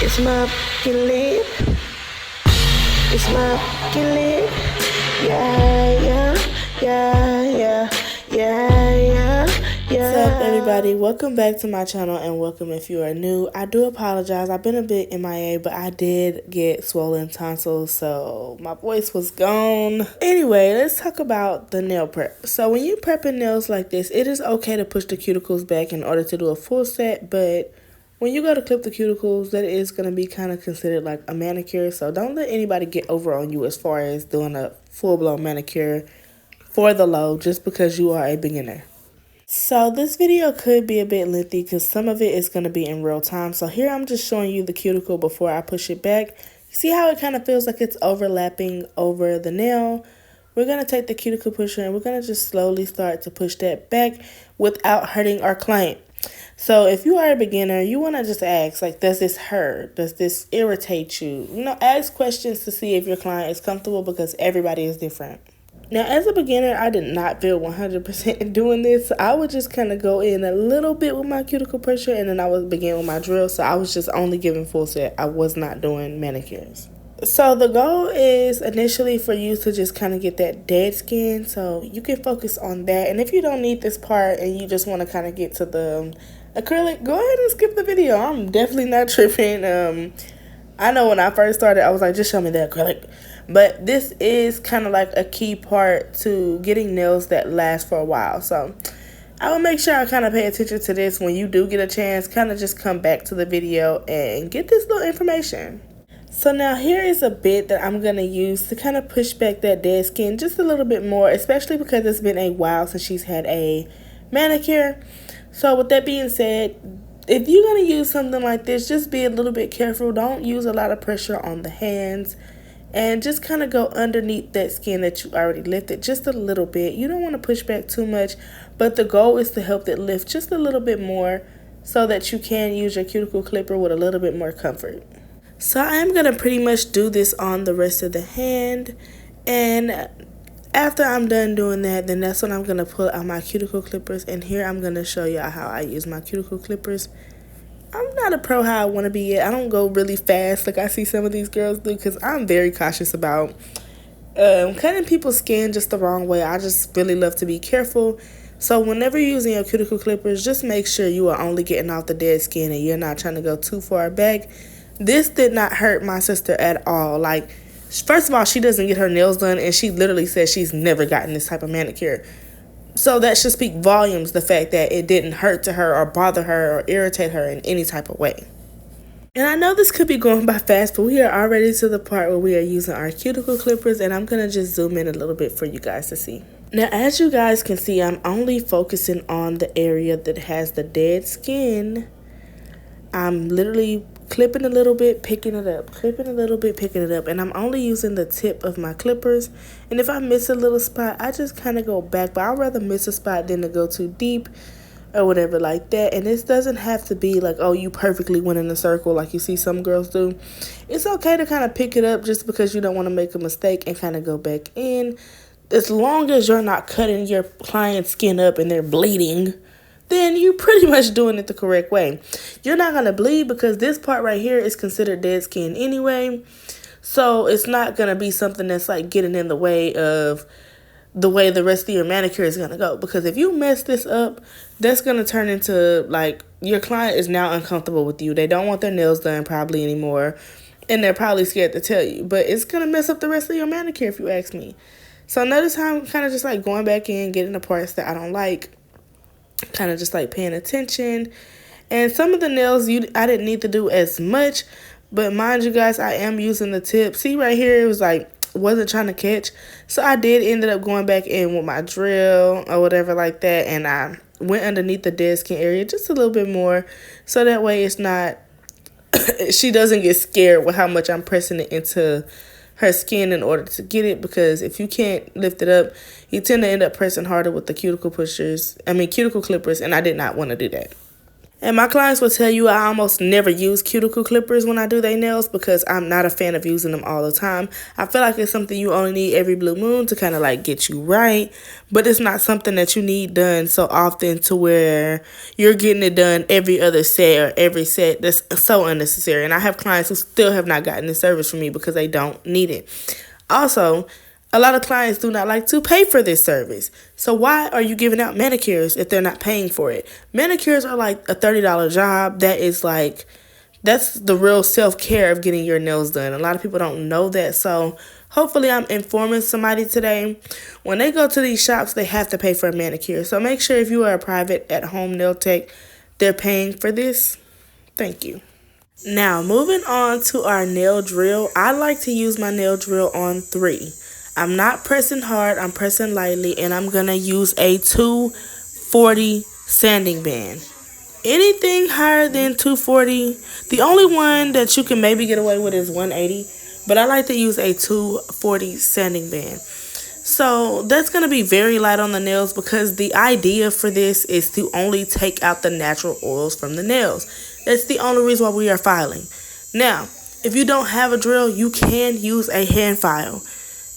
It's my fucking lip. It's my fucking lip. Yeah, yeah, yeah, yeah, yeah, yeah, yeah. What's up, everybody? Welcome back to my channel, and welcome if you are new. I do apologize. I've been a bit MIA, but I did get swollen tonsils, so my voice was gone. Anyway, let's talk about the nail prep. So when you're prepping nails like this, it is okay to push the cuticles back in order to do a full set, but when you go to clip the cuticles, that is going to be kind of considered like a manicure. So don't let anybody get over on you as far as doing a full-blown manicure for the low just because you are a beginner. So this video could be a bit lengthy because some of it is going to be in real time. So here I'm just showing you the cuticle before I push it back. See how it kind of feels like it's overlapping over the nail? We're going to take the cuticle pusher and we're going to just slowly start to push that back without hurting our client. So if you are a beginner, you want to just ask, like, does this hurt? Does this irritate you? You know, ask questions to see if your client is comfortable because everybody is different. Now, as a beginner, I did not feel 100% doing this. So I would just kind of go in a little bit with my cuticle pusher and then I would begin with my drill. So I was just only giving full set. I was not doing manicures. So the goal is initially for you to just kind of get that dead skin, so you can focus on that. And if you don't need this part and you just want to kind of get to the acrylic, go ahead and skip the video. I'm definitely not tripping. I know when I first started, I was like, just show me the acrylic. But this is kind of like a key part to getting nails that last for a while. So I will make sure I kind of pay attention to this when you do get a chance. Kind of just come back to the video and get this little information. So now here is a bit that I'm going to use to kind of push back that dead skin just a little bit more, especially because it's been a while since she's had a manicure. So with that being said, if you're going to use something like this, just be a little bit careful. Don't use a lot of pressure on the hands and just kind of go underneath that skin that you already lifted just a little bit. You don't want to push back too much, but the goal is to help it lift just a little bit more so that you can use your cuticle clipper with a little bit more comfort. So I am going to pretty much do this on the rest of the hand, and after I'm done doing that, then that's when I'm going to pull out my cuticle clippers, and here I'm going to show y'all how I use my cuticle clippers. I'm not a pro how I want to be yet. I don't go really fast like I see some of these girls do because I'm very cautious about cutting people's skin just the wrong way. I just really love to be careful. So whenever you're using your cuticle clippers, just make sure you are only getting off the dead skin and you're not trying to go too far back. This did not hurt my sister at all. Like, first of all, she doesn't get her nails done, and she literally says she's never gotten this type of manicure. So that should speak volumes, the fact that it didn't hurt to her or bother her or irritate her in any type of way. And I know this could be going by fast, but we are already to the part where we are using our cuticle clippers, and I'm going to just zoom in a little bit for you guys to see. Now, as you guys can see, I'm only focusing on the area that has the dead skin. I'm literally clipping a little bit, picking it up, clipping a little bit, picking it up, and I'm only using the tip of my clippers. And if I miss a little spot, I just kind of go back, but I'd rather miss a spot than to go too deep or whatever like that. And this doesn't have to be like, oh, you perfectly went in a circle like you see some girls do. It's okay to kind of pick it up just because you don't want to make a mistake and kind of go back in. As long as you're not cutting your client's skin up and they're bleeding, then you're pretty much doing it the correct way. You're not going to bleed because this part right here is considered dead skin anyway. So it's not going to be something that's like getting in the way of the way the rest of your manicure is going to go. Because if you mess this up, that's going to turn into like your client is now uncomfortable with you. They don't want their nails done probably anymore. And they're probably scared to tell you. But it's going to mess up the rest of your manicure if you ask me. So notice how I'm kind of just like going back in, getting the parts that I don't like. Kind of just like paying attention. And some of the nails I didn't need to do as much, but mind you guys, I am using the tip. See right here, it was like wasn't trying to catch, so I did ended up going back in with my drill or whatever like that, and I went underneath the dead skin area just a little bit more, so that way it's not she doesn't get scared with how much I'm pressing it into her skin in order to get it, because if you can't lift it up, you tend to end up pressing harder with the cuticle clippers, and I did not want to do that. And my clients will tell you I almost never use cuticle clippers when I do their nails because I'm not a fan of using them all the time. I feel like it's something you only need every blue moon to kind of like get you right, but it's not something that you need done so often to where you're getting it done every other set or every set. That's so unnecessary. And I have clients who still have not gotten the service from me because they don't need it. Also, a lot of clients do not like to pay for this service. So why are you giving out manicures if they're not paying for it? Manicures are like a $30 job. That's the real self-care of getting your nails done. A lot of people don't know that. So hopefully I'm informing somebody today. When they go to these shops, they have to pay for a manicure. So make sure if you are a private at-home nail tech, they're paying for this. Thank you. Now, moving on to our nail drill. I like to use my nail drill on 3. I'm not pressing hard, I'm pressing lightly, and I'm going to use a 240 sanding band. Anything higher than 240, the only one that you can maybe get away with is 180, but I like to use a 240 sanding band. So that's going to be very light on the nails because the idea for this is to only take out the natural oils from the nails. That's the only reason why we are filing. Now, if you don't have a drill, you can use a hand file.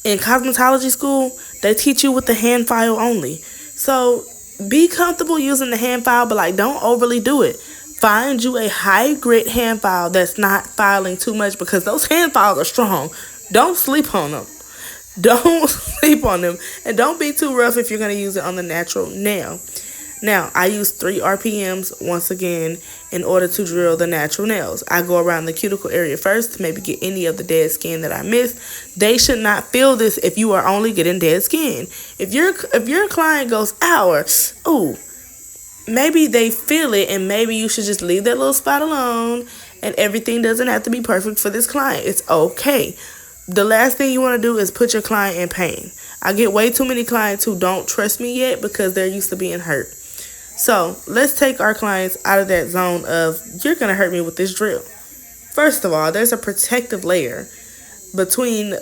In cosmetology school, they teach you with the hand file only. So be comfortable using the hand file, but like don't overly do it. Find you a high grit hand file that's not filing too much because those hand files are strong. Don't sleep on them. Don't sleep on them. And don't be too rough if you're going to use it on the natural nail. Now, I use 3 RPMs once again in order to drill the natural nails. I go around the cuticle area first to maybe get any of the dead skin that I missed. They should not feel this if you are only getting dead skin. If your client goes, ow, or ooh, maybe they feel it and maybe you should just leave that little spot alone and everything doesn't have to be perfect for this client. It's okay. The last thing you want to do is put your client in pain. I get way too many clients who don't trust me yet because they're used to being hurt. So let's take our clients out of that zone of you're going to hurt me with this drill. First of all, there's a protective layer between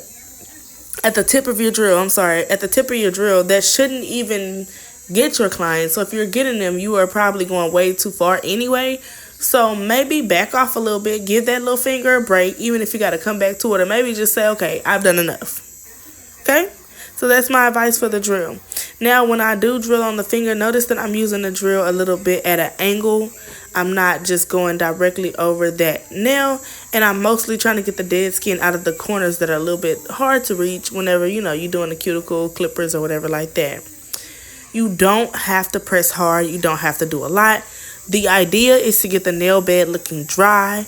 at the tip of your drill that shouldn't even get your client. So if you're getting them, you are probably going way too far anyway. So maybe back off a little bit, give that little finger a break, even if you got to come back to it, or maybe just say, okay, I've done enough. Okay? So that's my advice for the drill. Now, when I do drill on the finger, notice that I'm using the drill a little bit at an angle. I'm not just going directly over that nail, and I'm mostly trying to get the dead skin out of the corners that are a little bit hard to reach whenever, you're doing the cuticle clippers or whatever like that. You don't have to press hard. You don't have to do a lot. The idea is to get the nail bed looking dry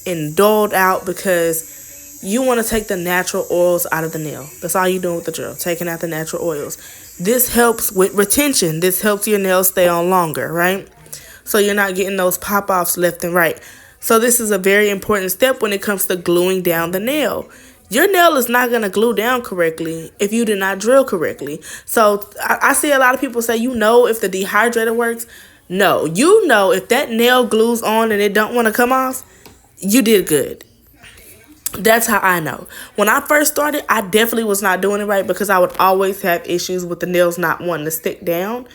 and dulled out because you want to take the natural oils out of the nail. That's all you're doing with the drill, taking out the natural oils. This helps with retention. This helps your nails stay on longer, right? So you're not getting those pop-offs left and right. So this is a very important step when it comes to gluing down the nail. Your nail is not going to glue down correctly if you did not drill correctly. So I see a lot of people say, if the dehydrator works. No, if that nail glues on and it don't want to come off, you did good. That's how I know. When I first started, I definitely was not doing it right because I would always have issues with the nails not wanting to stick down.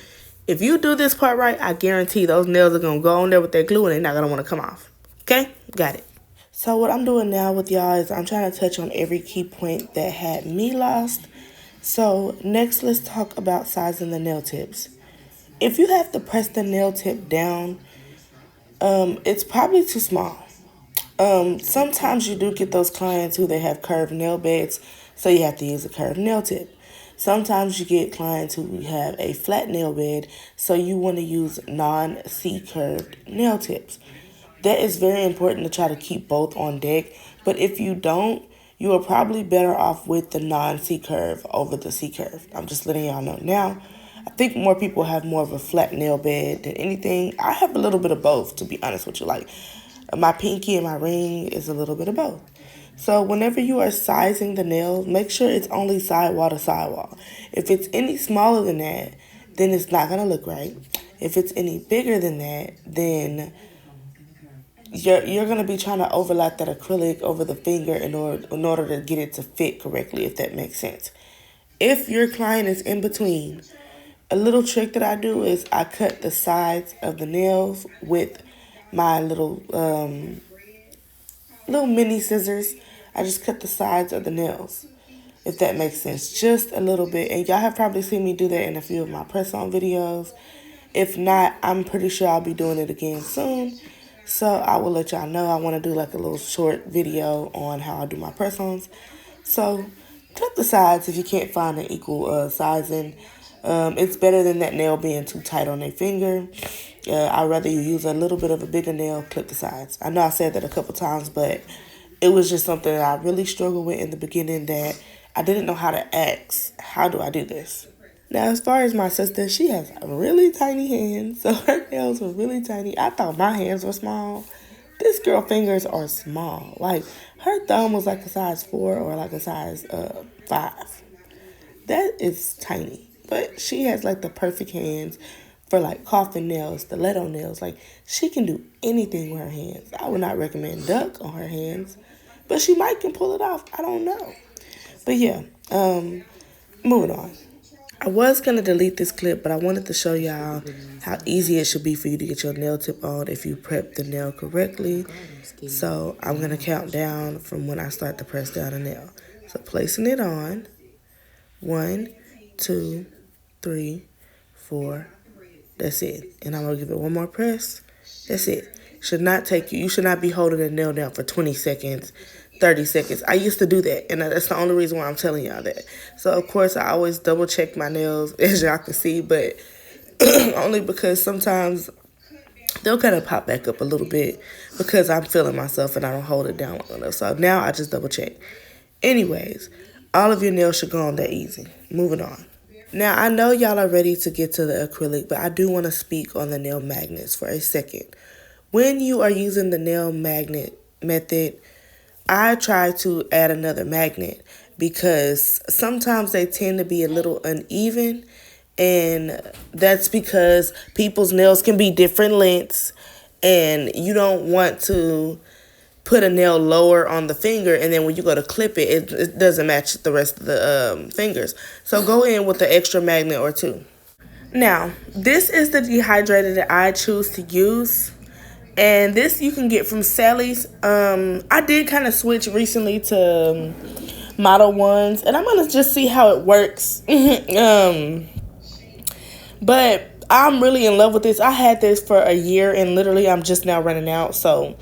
If you do this part right, I guarantee those nails are going to go on there with that glue and they're not going to want to come off. Okay? Got it. So what I'm doing now with y'all is I'm trying to touch on every key point that had me lost. So next, let's talk about sizing the nail tips. If you have to press the nail tip down, it's probably too small. Sometimes you do get those clients who they have curved nail beds, so you have to use a curved nail tip. Sometimes you get clients who have a flat nail bed, so you want to use non-C-curved nail tips. That is very important to try to keep both on deck, but if you don't, you are probably better off with the non-C-curve over the C-curve. I'm just letting y'all know now. I think more people have more of a flat nail bed than anything. I have a little bit of both, to be honest with you. Like, my pinky and my ring is a little bit of both. So whenever you are sizing the nails, make sure it's only sidewall to sidewall. If it's any smaller than that, then it's not going to look right. If it's any bigger than that, then you're going to be trying to overlap that acrylic over the finger in order to get it to fit correctly, if that makes sense. If your client is in between, a little trick that I do is I cut the sides of the nails with my little mini scissors, I just cut the sides of the nails, if that makes sense, just a little bit. And y'all have probably seen me do that in a few of my press-on videos. If not, I'm pretty sure I'll be doing it again soon. So I will let y'all know. I want to do like a little short video on how I do my press-ons. So cut the sides if you can't find an equal sizing. It's better than that nail being too tight on their finger. I'd rather you use a little bit of a bigger nail, clip the sides. I know I said that a couple times, but it was just something that I really struggled with in the beginning, that I didn't know how to ask, how do I do this? Now, as far as my sister, she has really tiny hands, so her nails were really tiny. I thought my hands were small. This girl fingers are small. Like, her thumb was like a size 4 or like a size 5. That is tiny. But she has like the perfect hands for like coffin nails, stiletto nails. Like, she can do anything with her hands. I would not recommend duck on her hands, but she might can pull it off. I don't know. But yeah, moving on. I was going to delete this clip, but I wanted to show y'all how easy it should be for you to get your nail tip on if you prep the nail correctly. So I'm going to count down from when I start to press down a nail. So placing it on, 1, 2, 3, 4, that's it. And I'm going to give it one more press. That's it. Should not take you should not be holding a nail down for 20 seconds, 30 seconds. I used to do that, and that's the only reason why I'm telling y'all that. So, of course, I always double check my nails, as y'all can see, but only because sometimes they'll kind of pop back up a little bit because I'm feeling myself and I don't hold it down long enough. So now I just double check. Anyways, all of your nails should go on that easy. Moving on. Now, I know y'all are ready to get to the acrylic, but I do want to speak on the nail magnets for a second. When you are using the nail magnet method, I try to add another magnet because sometimes they tend to be a little uneven, and that's because people's nails can be different lengths, and you don't want to put a nail lower on the finger, and then when you go to clip it, it doesn't match the rest of the fingers. So go in with the extra magnet or two. Now, this is the dehydrator that I choose to use. And this you can get from Sally's. I did kind of switch recently to Model 1s. And I'm going to just see how it works. But I'm really in love with this. I had this for a year and literally I'm just now running out. So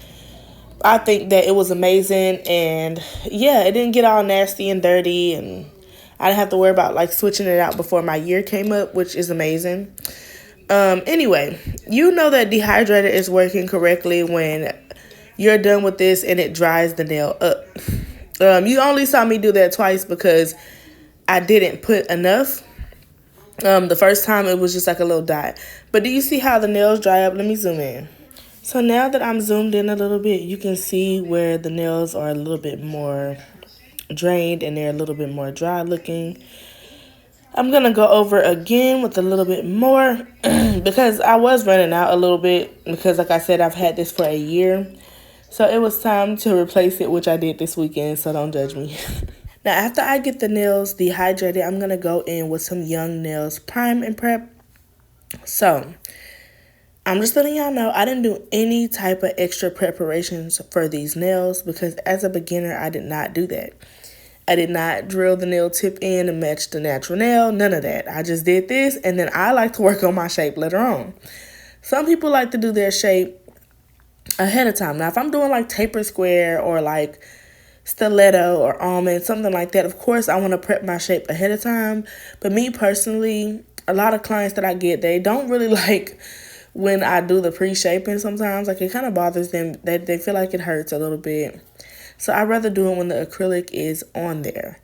I think that it was amazing. And yeah, it didn't get all nasty and dirty. And I didn't have to worry about like switching it out before my year came up, which is amazing. Anyway, you know that dehydrator is working correctly when you're done with this and it dries the nail up. You only saw me do that twice because I didn't put enough. The first time it was just like a little dot. But do you see how the nails dry up? Let me zoom in. So now that I'm zoomed in a little bit, you can see where the nails are a little bit more drained and they're a little bit more dry looking. I'm going to go over again with a little bit more because I was running out a little bit because, like I said, I've had this for a year. So it was time to replace it, which I did this weekend, so don't judge me. Now, after I get the nails dehydrated, I'm going to go in with some Young Nails Prime and Prep. So I'm just letting y'all know I didn't do any type of extra preparations for these nails because as a beginner, I did not do that. I did not drill the nail tip in and match the natural nail. None of that. I just did this, and then I like to work on my shape later on. Some people like to do their shape ahead of time. Now, if I'm doing like taper square or like stiletto or almond, something like that, of course, I want to prep my shape ahead of time. But me personally, a lot of clients that I get, they don't really like when I do the pre-shaping sometimes. Like, it kind of bothers them. They feel like it hurts a little bit. So I'd rather do it when the acrylic is on there.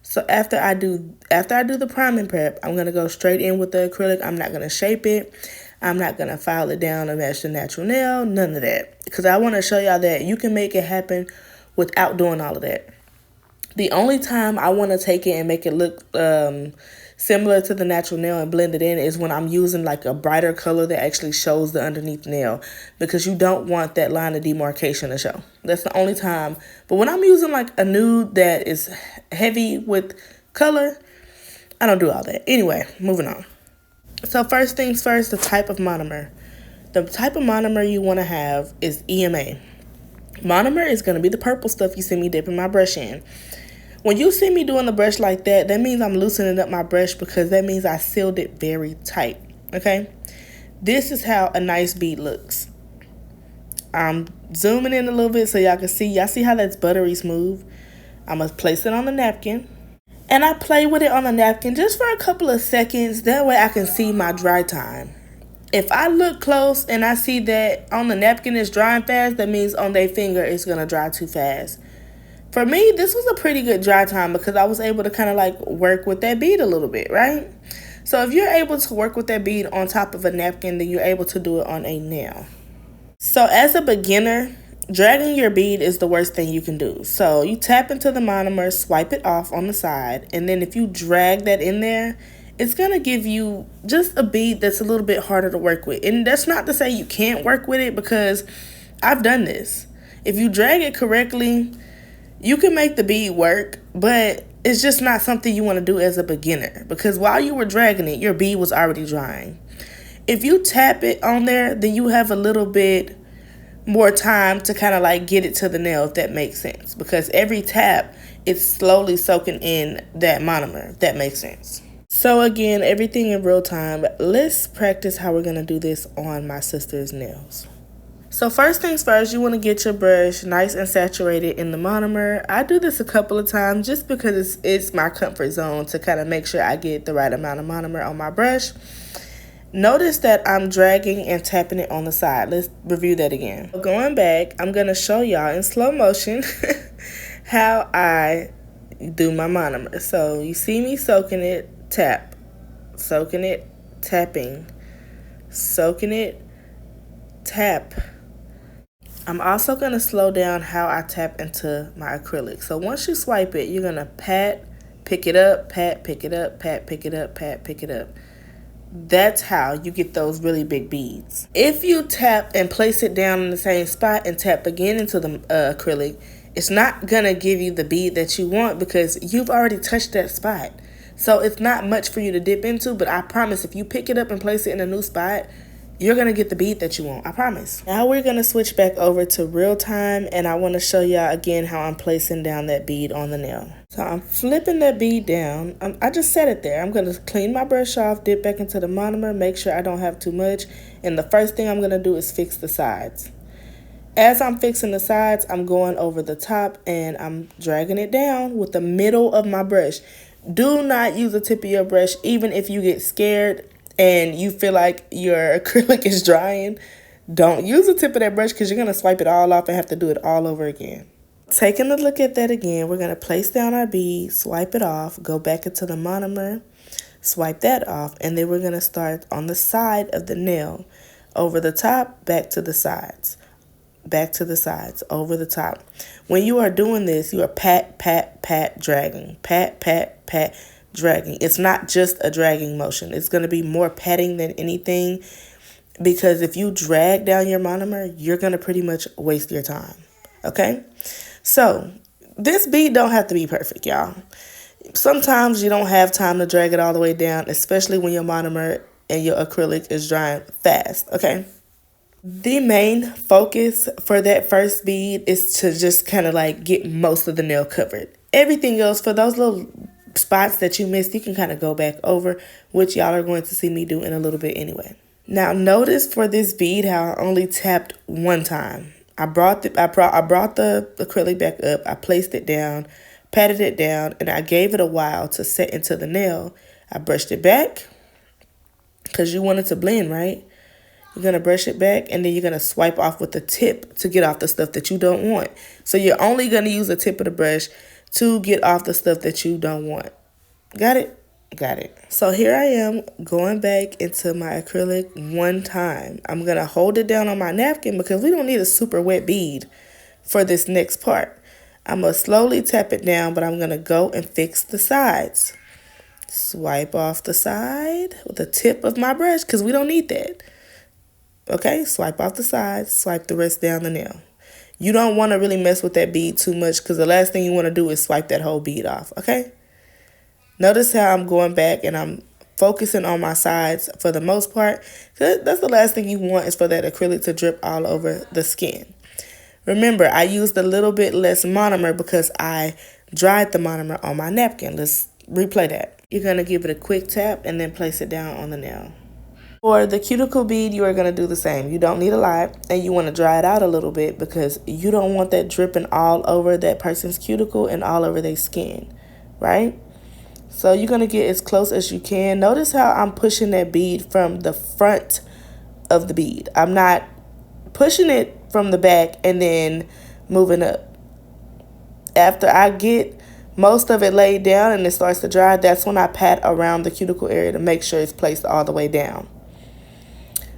So after I do the prime and prep, I'm going to go straight in with the acrylic. I'm not going to shape it. I'm not going to file it down and match the natural nail. None of that. Because I want to show y'all that you can make it happen without doing all of that. The only time I want to take it and make it look similar to the natural nail and blend it in is when I'm using like a brighter color that actually shows the underneath nail, because you don't want that line of demarcation to show. That's the only time. But when I'm using like a nude that is heavy with color, I don't do all that. Anyway, moving on. So first things first, the type of monomer. The type of monomer you want to have is EMA. Monomer is going to be the purple stuff you see me dipping my brush in. When you see me doing the brush like that, that means I'm loosening up my brush because that means I sealed it very tight, okay? This is how a nice bead looks. I'm zooming in a little bit so y'all can see. Y'all see how that's buttery smooth? I'm going to place it on the napkin. And I play with it on the napkin just for a couple of seconds. That way I can see my dry time. If I look close and I see that on the napkin it's drying fast, that means on their finger it's going to dry too fast. For me, this was a pretty good dry time because I was able to kind of like work with that bead a little bit, right? So if you're able to work with that bead on top of a napkin, then you're able to do it on a nail. So as a beginner, dragging your bead is the worst thing you can do. So you tap into the monomer, swipe it off on the side, and then if you drag that in there, it's going to give you just a bead that's a little bit harder to work with. And that's not to say you can't work with it, because I've done this. If you drag it correctly, you can make the bead work, but it's just not something you want to do as a beginner, because while you were dragging it, your bead was already drying. If you tap it on there, then you have a little bit more time to kind of like get it to the nail, if that makes sense, because every tap it's slowly soaking in that monomer, if that makes sense. So again, everything in real time. Let's practice how we're going to do this on my sister's nails. So first things first, you want to get your brush nice and saturated in the monomer. I do this a couple of times just because it's my comfort zone to kind of make sure I get the right amount of monomer on my brush. Notice that I'm dragging and tapping it on the side. Let's review that again. Going back, I'm going to show y'all in slow motion how I do my monomer. So you see me soaking it, tap, soaking it, tapping, soaking it, tap. I'm also going to slow down how I tap into my acrylic. So once you swipe it, you're going to pat, pick it up, pat, pick it up, pat, pick it up, pat, pick it up. That's how you get those really big beads. If you tap and place it down in the same spot and tap again into the acrylic, it's not going to give you the bead that you want because you've already touched that spot. So it's not much for you to dip into, but I promise if you pick it up and place it in a new spot, you're going to get the bead that you want. I promise. Now we're going to switch back over to real time, and I want to show y'all again how I'm placing down that bead on the nail. So I'm flipping that bead down. I just set it there. I'm going to clean my brush off, dip back into the monomer, make sure I don't have too much. And the first thing I'm going to do is fix the sides. As I'm fixing the sides, I'm going over the top and I'm dragging it down with the middle of my brush. Do not use the tip of your brush, even if you get scared and you feel like your acrylic is drying. Don't use the tip of that brush because you're going to swipe it all off and have to do it all over again. Taking a look at that again, we're going to place down our bead, swipe it off, go back into the monomer, swipe that off, and then we're going to start on the side of the nail. Over the top, back to the sides. Back to the sides, over the top. When you are doing this, you are pat, pat, pat, dragging. Pat, pat, pat, dragging. It's not just a dragging motion. It's going to be more patting than anything, because if you drag down your monomer, you're going to pretty much waste your time. Okay? So, this bead don't have to be perfect, y'all. Sometimes you don't have time to drag it all the way down, especially when your monomer and your acrylic is drying fast, okay? The main focus for that first bead is to just kind of like get most of the nail covered. Everything else, for those little spots that you missed, you can kind of go back over, which y'all are going to see me do in a little bit anyway. Now, notice for this bead how I only tapped one time. I brought the acrylic back up, I placed it down, patted it down, and I gave it a while to set into the nail. I brushed it back because you want it to blend, right? You're going to brush it back, and then you're going to swipe off with the tip to get off the stuff that you don't want. So you're only going to use the tip of the brush to get off the stuff that you don't want. Got it? Got it. So here I am going back into my acrylic one time. I'm going to hold it down on my napkin because we don't need a super wet bead for this next part. I'm going to slowly tap it down, but I'm going to go and fix the sides. Swipe off the side with the tip of my brush because we don't need that. Okay, swipe off the sides, swipe the rest down the nail. You don't want to really mess with that bead too much because the last thing you want to do is swipe that whole bead off, okay? Notice how I'm going back and I'm focusing on my sides for the most part. That's the last thing you want, is for that acrylic to drip all over the skin. Remember, I used a little bit less monomer because I dried the monomer on my napkin. Let's replay that. You're going to give it a quick tap and then place it down on the nail. For the cuticle bead, you are going to do the same. You don't need a lot, and you want to dry it out a little bit because you don't want that dripping all over that person's cuticle and all over their skin, right? So you're going to get as close as you can. Notice how I'm pushing that bead from the front of the bead. I'm not pushing it from the back and then moving up. After I get most of it laid down and it starts to dry, that's when I pat around the cuticle area to make sure it's placed all the way down.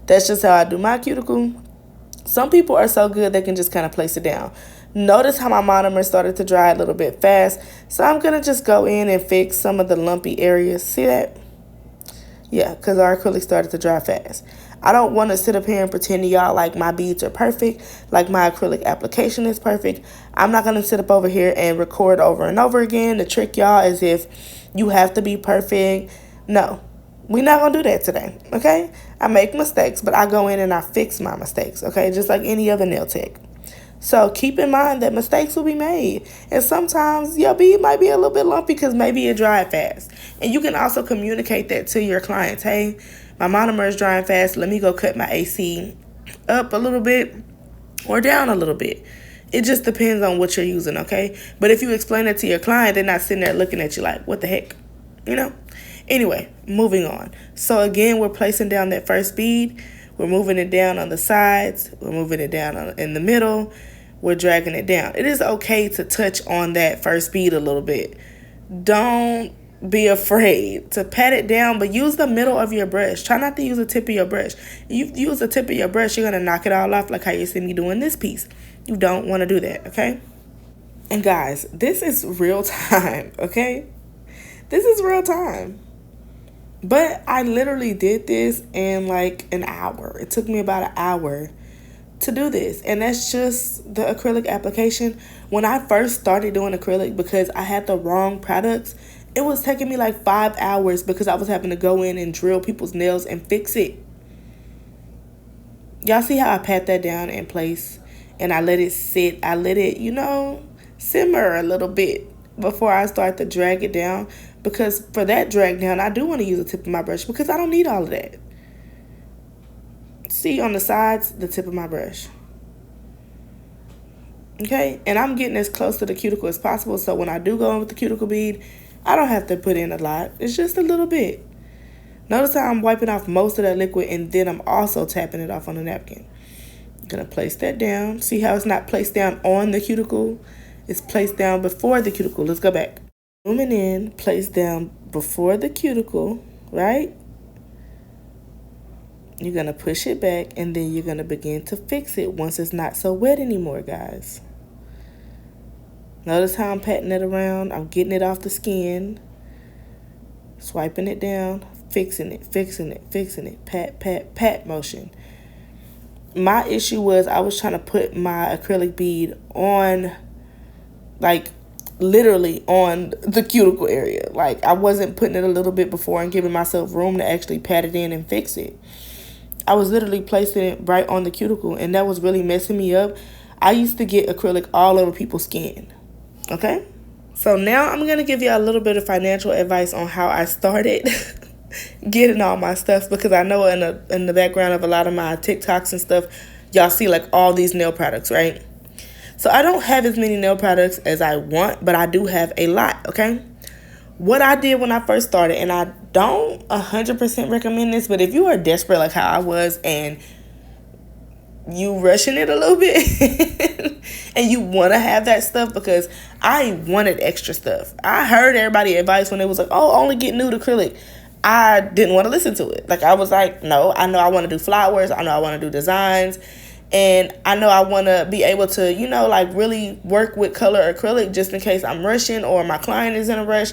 That's just how I do my cuticle. Some people are so good they can just kind of place it down. Notice how my monomer started to dry a little bit fast. So I'm going to just go in and fix some of the lumpy areas. See that? Yeah, because our acrylic started to dry fast. I don't want to sit up here and pretend to y'all like my beads are perfect, like my acrylic application is perfect. I'm not going to sit up over here and record over and over again to trick y'all as if you have to be perfect. No, we're not going to do that today, okay? I make mistakes, but I go in and I fix my mistakes, okay? Just like any other nail tech. So keep in mind that mistakes will be made. And sometimes your bead might be a little bit lumpy because maybe it dried fast. And you can also communicate that to your clients. Hey, my monomer is drying fast. Let me go cut my AC up a little bit or down a little bit. It just depends on what you're using, okay? But if you explain it to your client, they're not sitting there looking at you like, what the heck? You know? Anyway, moving on. So again, we're placing down that first bead. We're moving it down on the sides. We're moving it down in the middle. We're dragging it down. It is okay to touch on that first bead a little bit. Don't be afraid to pat it down, but use the middle of your brush. Try not to use the tip of your brush. If you use the tip of your brush, you're going to knock it all off like how you see me doing this piece. You don't want to do that, okay? And guys, this is real time, okay? This is real time. But I literally did this in like an hour. It took me about an hour to do this. And that's just the acrylic application. When I first started doing acrylic, because I had the wrong products, it was taking me like 5 hours because I was having to go in and drill people's nails and fix it. Y'all see how I pat that down in place and I let it sit. I let it, simmer a little bit before I start to drag it down. Because for that drag down, I do want to use the tip of my brush because I don't need all of that. See on the sides, the tip of my brush. Okay, and I'm getting as close to the cuticle as possible. So when I do go in with the cuticle bead, I don't have to put in a lot. It's just a little bit. Notice how I'm wiping off most of that liquid and then I'm also tapping it off on the napkin. I'm going to place that down. See how it's not placed down on the cuticle? It's placed down before the cuticle. Let's go back. Zooming in, place down before the cuticle, right? You're going to push it back and then you're going to begin to fix it once it's not so wet anymore, guys. Notice how I'm patting it around. I'm getting it off the skin, swiping it down, fixing it, fixing it, fixing it, pat, pat, pat motion. My issue was I was trying to put my acrylic bead on, like, literally on the cuticle area. Like, I wasn't putting it a little bit before and giving myself room to actually pat it in and fix it. I was literally placing it right on the cuticle, and that was really messing me up. I used to get acrylic all over people's skin, okay? So now I'm going to give you a little bit of financial advice on how I started getting all my stuff, because I know in the background of a lot of my TikToks and stuff, y'all see like all these nail products, right? So I don't have as many nail products as I want, but I do have a lot, okay? What I did when I first started, and I don't 100% recommend this, but if you are desperate like how I was and you rushing it a little bit and you want to have that stuff, because I wanted extra stuff. I heard everybody advice when it was like, oh, only get nude acrylic. I didn't want to listen to it. Like, I was like, no, I know I want to do flowers. I know I want to do designs. And I know I want to be able to, like really work with color acrylic just in case I'm rushing or my client is in a rush.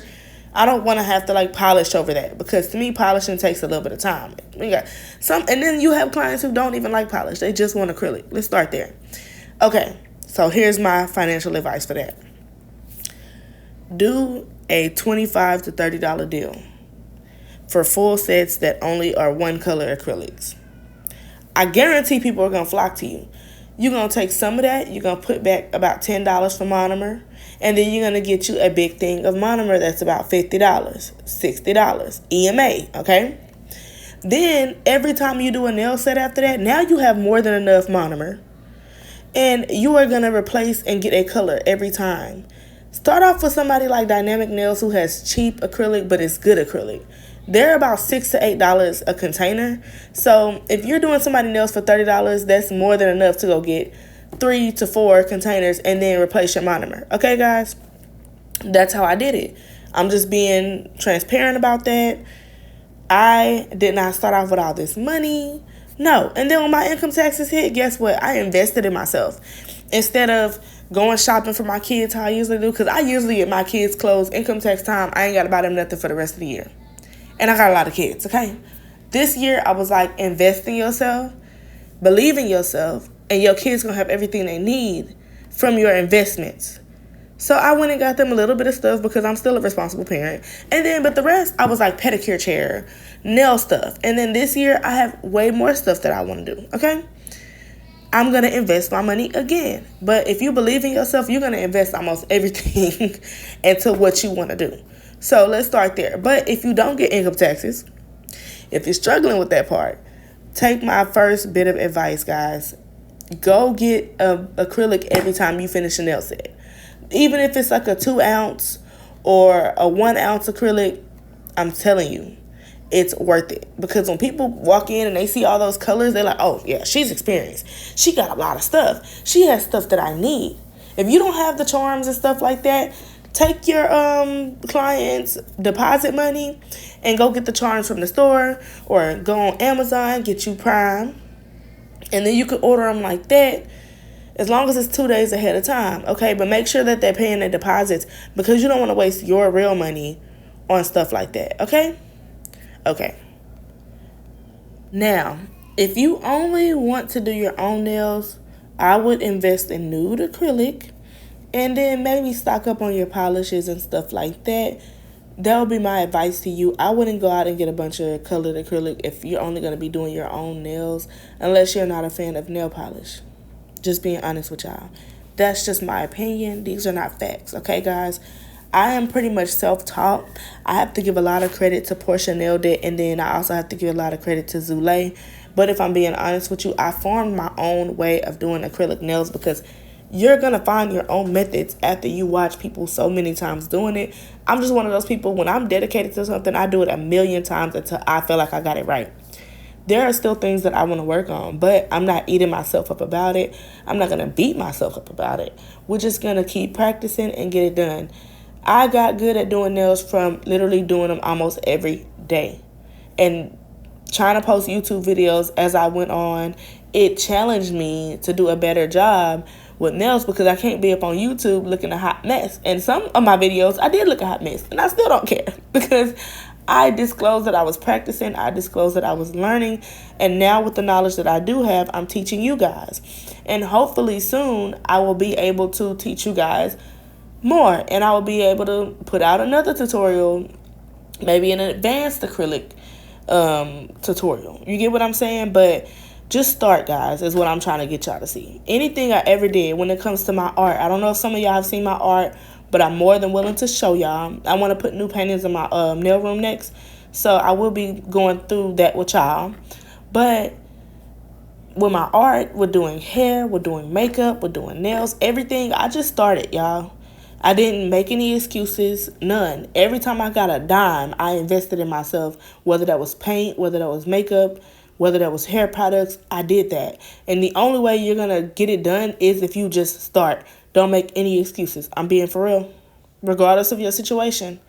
I don't want to have to like polish over that, because to me, polishing takes a little bit of time. We got some, and then you have clients who don't even like polish. They just want acrylic. Let's start there. Okay, so here's my financial advice for that. Do a $25 to $30 deal. for full sets that only are one color acrylics. I guarantee people are going to flock to you. You're going to take some of that. You're going to put back about $10 for monomer. And then you're going to get you a big thing of monomer that's about $50, $60, EMA, okay? Then every time you do a nail set after that, now you have more than enough monomer. And you are going to replace and get a color every time. Start off with somebody like Dynamic Nails who has cheap acrylic, but it's good acrylic. They're about $6 to $8 a container. So if you're doing somebody nails for $30, that's more than enough to go get 3 to 4 containers and then replace your monomer. Okay, guys? That's how I did it. I'm just being transparent about that. I did not start off with all this money. No. And then when my income taxes hit, guess what? I invested in myself. Instead of going shopping for my kids how I usually do, because I usually get my kids clothes, income tax time, I ain't got to buy them nothing for the rest of the year. And I got a lot of kids, okay? This year, I was like, invest in yourself, believe in yourself, and your kids going to have everything they need from your investments. So I went and got them a little bit of stuff because I'm still a responsible parent. And then, but the rest, I was like pedicure chair, nail stuff. And then this year, I have way more stuff that I want to do, okay? I'm going to invest my money again. But if you believe in yourself, you're going to invest almost everything into what you want to do. So let's start there. But if you don't get income taxes, if you're struggling with that part, take my first bit of advice, guys. Go get acrylic every time you finish a nail set. Even if it's like a 2 ounce or a 1 ounce acrylic, I'm telling you, it's worth it. Because when people walk in and they see all those colors, they're like, oh, yeah, she's experienced. She got a lot of stuff. She has stuff that I need. If you don't have the charms and stuff like that, take your clients' deposit money and go get the charms from the store or go on Amazon, get you Prime, and then you can order them like that as long as it's 2 days ahead of time, okay? But make sure that they're paying their deposits because you don't want to waste your real money on stuff like that, okay? Okay. Now, if you only want to do your own nails, I would invest in nude acrylic. And then maybe stock up on your polishes and stuff like that. That would be my advice to you. I wouldn't go out and get a bunch of colored acrylic if you're only going to be doing your own nails, unless you're not a fan of nail polish. Just being honest with y'all. That's just my opinion. These are not facts. Okay, guys? I am pretty much self-taught. I have to give a lot of credit to Portia Nailed It, and then I also have to give a lot of credit to Zule. But if I'm being honest with you, I formed my own way of doing acrylic nails because you're going to find your own methods after you watch people so many times doing it. I'm just one of those people, when I'm dedicated to something, I do it a million times until I feel like I got it right. There are still things that I want to work on, but I'm not eating myself up about it. I'm not going to beat myself up about it. We're just going to keep practicing and get it done. I got good at doing nails from literally doing them almost every day. And trying to post YouTube videos as I went on, it challenged me to do a better job with nails because I can't be up on YouTube looking a hot mess. And some of my videos, I did look a hot mess. And I still don't care because I disclosed that I was practicing. I disclosed that I was learning. And now with the knowledge that I do have, I'm teaching you guys. And hopefully soon I will be able to teach you guys more. And I will be able to put out another tutorial, maybe an advanced acrylic tutorial. You get what I'm saying? But just start, guys, is what I'm trying to get y'all to see. Anything I ever did when it comes to my art, I don't know if some of y'all have seen my art, but I'm more than willing to show y'all. I want to put new paintings in my nail room next, so I will be going through that with y'all. But with my art, we're doing hair, we're doing makeup, we're doing nails, everything. I just started, y'all. I didn't make any excuses, none. Every time I got a dime, I invested in myself, whether that was paint, whether that was makeup, whether that was hair products, I did that. And the only way you're going to get it done is if you just start. Don't make any excuses. I'm being for real. Regardless of your situation.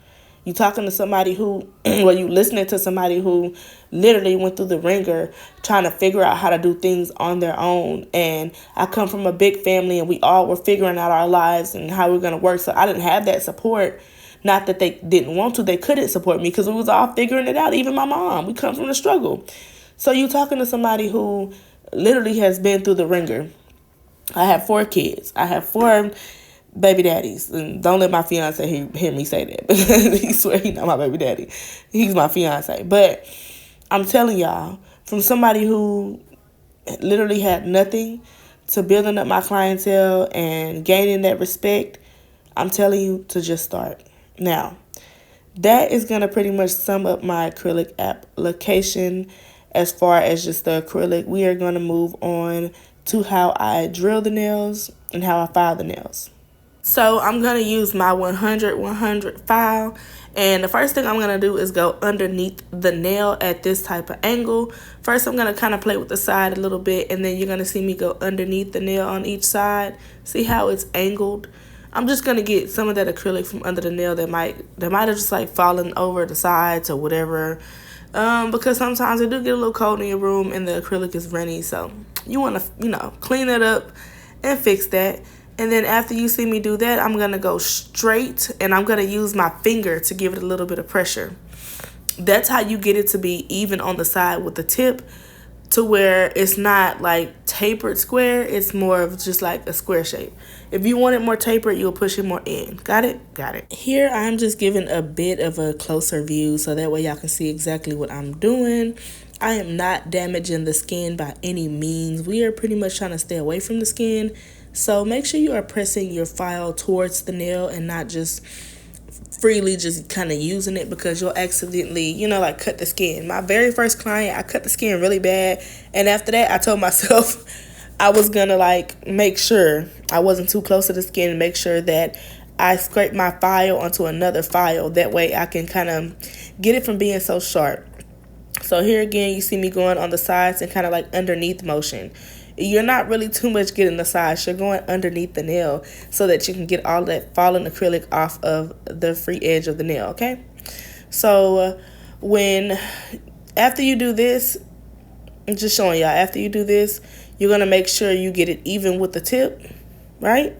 You talking to somebody who, well, you listening to somebody who literally went through the ringer trying to figure out how to do things on their own. And I come from a big family and we all were figuring out our lives and how we're going to work. So I didn't have that support. Not that they didn't want to. They couldn't support me because we was all figuring it out. Even my mom. We come from the struggle. So you talking to somebody who literally has been through the ringer. I have 4 kids. I have 4 baby daddies. And don't let my fiance hear me say that, because he swear he's not my baby daddy. He's my fiance. But I'm telling y'all, from somebody who literally had nothing to building up my clientele and gaining that respect, I'm telling you to just start. Now, that is going to pretty much sum up my acrylic application. As far as just the acrylic, we are going to move on to how I drill the nails and how I file the nails. So I'm going to use my 100 file, and the first thing I'm going to do is go underneath the nail at this type of angle. First, I'm going to kind of play with the side a little bit, and then you're going to see me go underneath the nail on each side. See how it's angled? I'm just going to get some of that acrylic from under the nail that might have just like fallen over the sides or whatever, because sometimes it do get a little cold in your room and the acrylic is runny, so you want to, clean it up and fix that. And then after you see me do that, I'm going to go straight, and I'm going to use my finger to give it a little bit of pressure. That's how you get it to be even on the side with the tip, to where it's not like tapered square. It's more of just like a square shape. If you want it more tapered, you'll push it more in. Got it? Got it. Here, I'm just giving a bit of a closer view so that way y'all can see exactly what I'm doing. I am not damaging the skin by any means. We are pretty much trying to stay away from the skin. So make sure you are pressing your file towards the nail and not just freely just kind of using it, because you'll accidentally, like cut the skin. My very first client, I cut the skin really bad. And after that, I told myself I was going to like make sure I wasn't too close to the skin and make sure that I scrape my file onto another file. That way I can kind of get it from being so sharp. So here again, you see me going on the sides and kind of like underneath motion. You're not really too much getting the sides. You're going underneath the nail so that you can get all that fallen acrylic off of the free edge of the nail, okay? So after you do this, I'm just showing y'all, after you do this, you're going to make sure you get it even with the tip, right?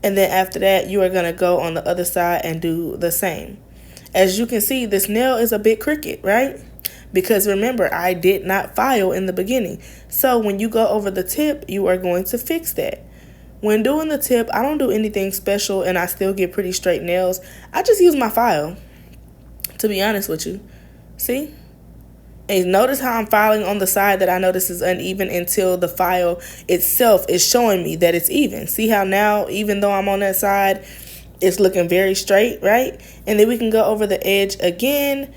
And then after that, you are going to go on the other side and do the same. As you can see, this nail is a bit crooked, right? Because remember, I did not file in the beginning. So when you go over the tip, you are going to fix that. When doing the tip, I don't do anything special, and I still get pretty straight nails. I just use my file, to be honest with you. See? And notice how I'm filing on the side that I notice is uneven until the file itself is showing me that it's even. See how now, even though I'm on that side, it's looking very straight, right? And then we can go over the edge again,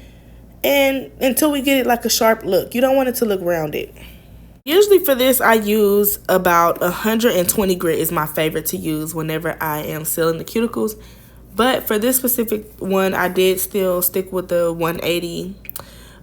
and until we get it like a sharp look. You don't want it to look rounded. Usually for this, I use about 120 grit is my favorite to use whenever I am sealing the cuticles. But for this specific one, I did still stick with the 180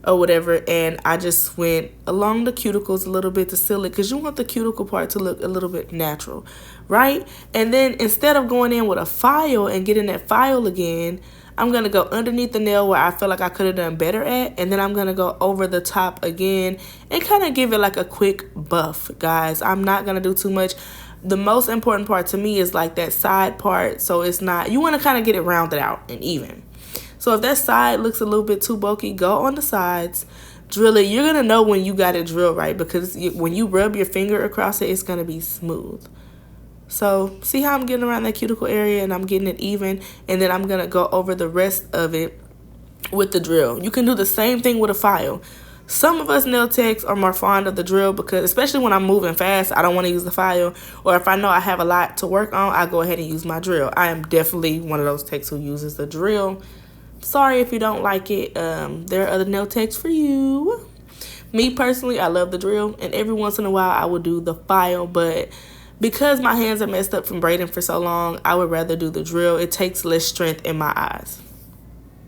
or whatever, and I just went along the cuticles a little bit to seal it, because you want the cuticle part to look a little bit natural, right? And then instead of going in with a file and getting that file again, I'm going to go underneath the nail where I feel like I could have done better at. And then I'm going to go over the top again and kind of give it like a quick buff, guys. I'm not going to do too much. The most important part to me is like that side part. So it's not, you want to kind of get it rounded out and even. So if that side looks a little bit too bulky, go on the sides, drill it. You're going to know when you got it drilled right, because when you rub your finger across it, it's going to be smooth. So see how I'm getting around that cuticle area and I'm getting it even, and then I'm going to go over the rest of it with the drill. You can do the same thing with a file. Some of us nail techs are more fond of the drill, because especially when I'm moving fast, I don't want to use the file. Or if I know I have a lot to work on, I go ahead and use my drill. I am definitely one of those techs who uses the drill. Sorry if you don't like it. There are other nail techs for you. Me personally, I love the drill, and every once in a while I will do the file, but because my hands are messed up from braiding for so long, I would rather do the drill. It takes less strength in my eyes.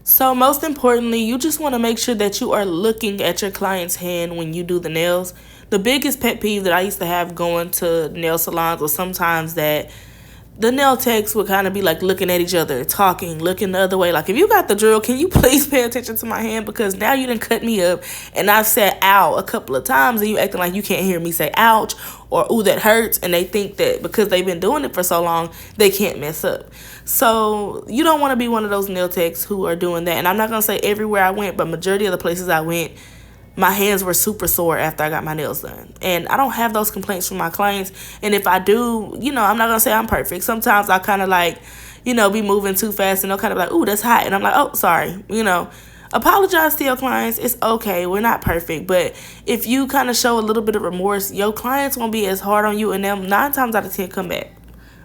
So most importantly, you just want to make sure that you are looking at your client's hand when you do the nails. The biggest pet peeve that I used to have going to nail salons was sometimes that the nail techs would kind of be like looking at each other, talking, looking the other way. Like, if you got the drill, can you please pay attention to my hand? Because now you done cut me up and I've said ow a couple of times and you acting like you can't hear me say ouch or ooh, that hurts. And they think that because they've been doing it for so long, they can't mess up. So you don't want to be one of those nail techs who are doing that. And I'm not going to say everywhere I went, but majority of the places I went, my hands were super sore after I got my nails done. And I don't have those complaints from my clients. And if I do, you know, I'm not gonna say I'm perfect. Sometimes I kind of like, you know, be moving too fast and they'll kind of like, ooh, that's hot. And I'm like, oh, sorry, you know. Apologize to your clients. It's okay. We're not perfect. But if you kind of show a little bit of remorse, your clients won't be as hard on you, and them 9 times out of 10 come back.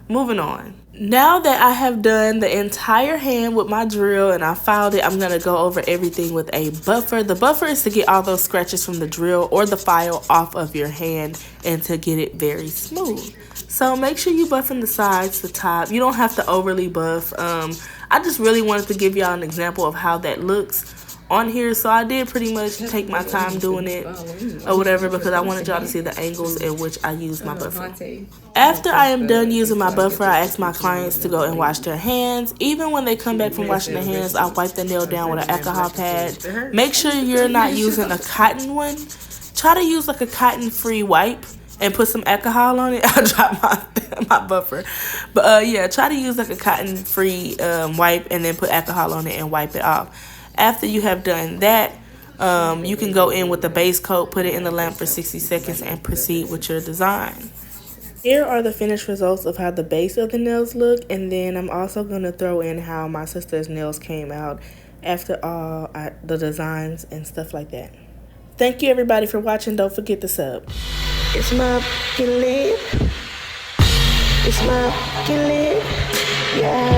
Moving on. Now that I have done the entire hand with my drill and I filed it, I'm going to go over everything with a buffer. The buffer is to get all those scratches from the drill or the file off of your hand and to get it very smooth. So make sure you buff in the sides, the top. You don't have to overly buff. I just really wanted to give y'all an example of how that looks on here, so I did pretty much take my time doing it or whatever because I wanted y'all to see the angles in which I use my buffer. After I am done using my buffer, I ask my clients to go and wash their hands. Even when they come back from washing their hands, I wipe the nail down with an alcohol pad. Make sure you're not using a cotton one. Try to use like a cotton-free wipe and put some alcohol on it. I'll drop my buffer. But yeah, try to use like a cotton-free wipe and then put alcohol on it and wipe it off. After you have done that, you can go in with the base coat, put it in the lamp for 60 seconds, and proceed with your design. Here are the finished results of how the base of the nails look, and then I'm also going to throw in how my sister's nails came out after all the designs and stuff like that. Thank you everybody for watching. Don't forget to sub. It's my lip. It's my lip. Yeah.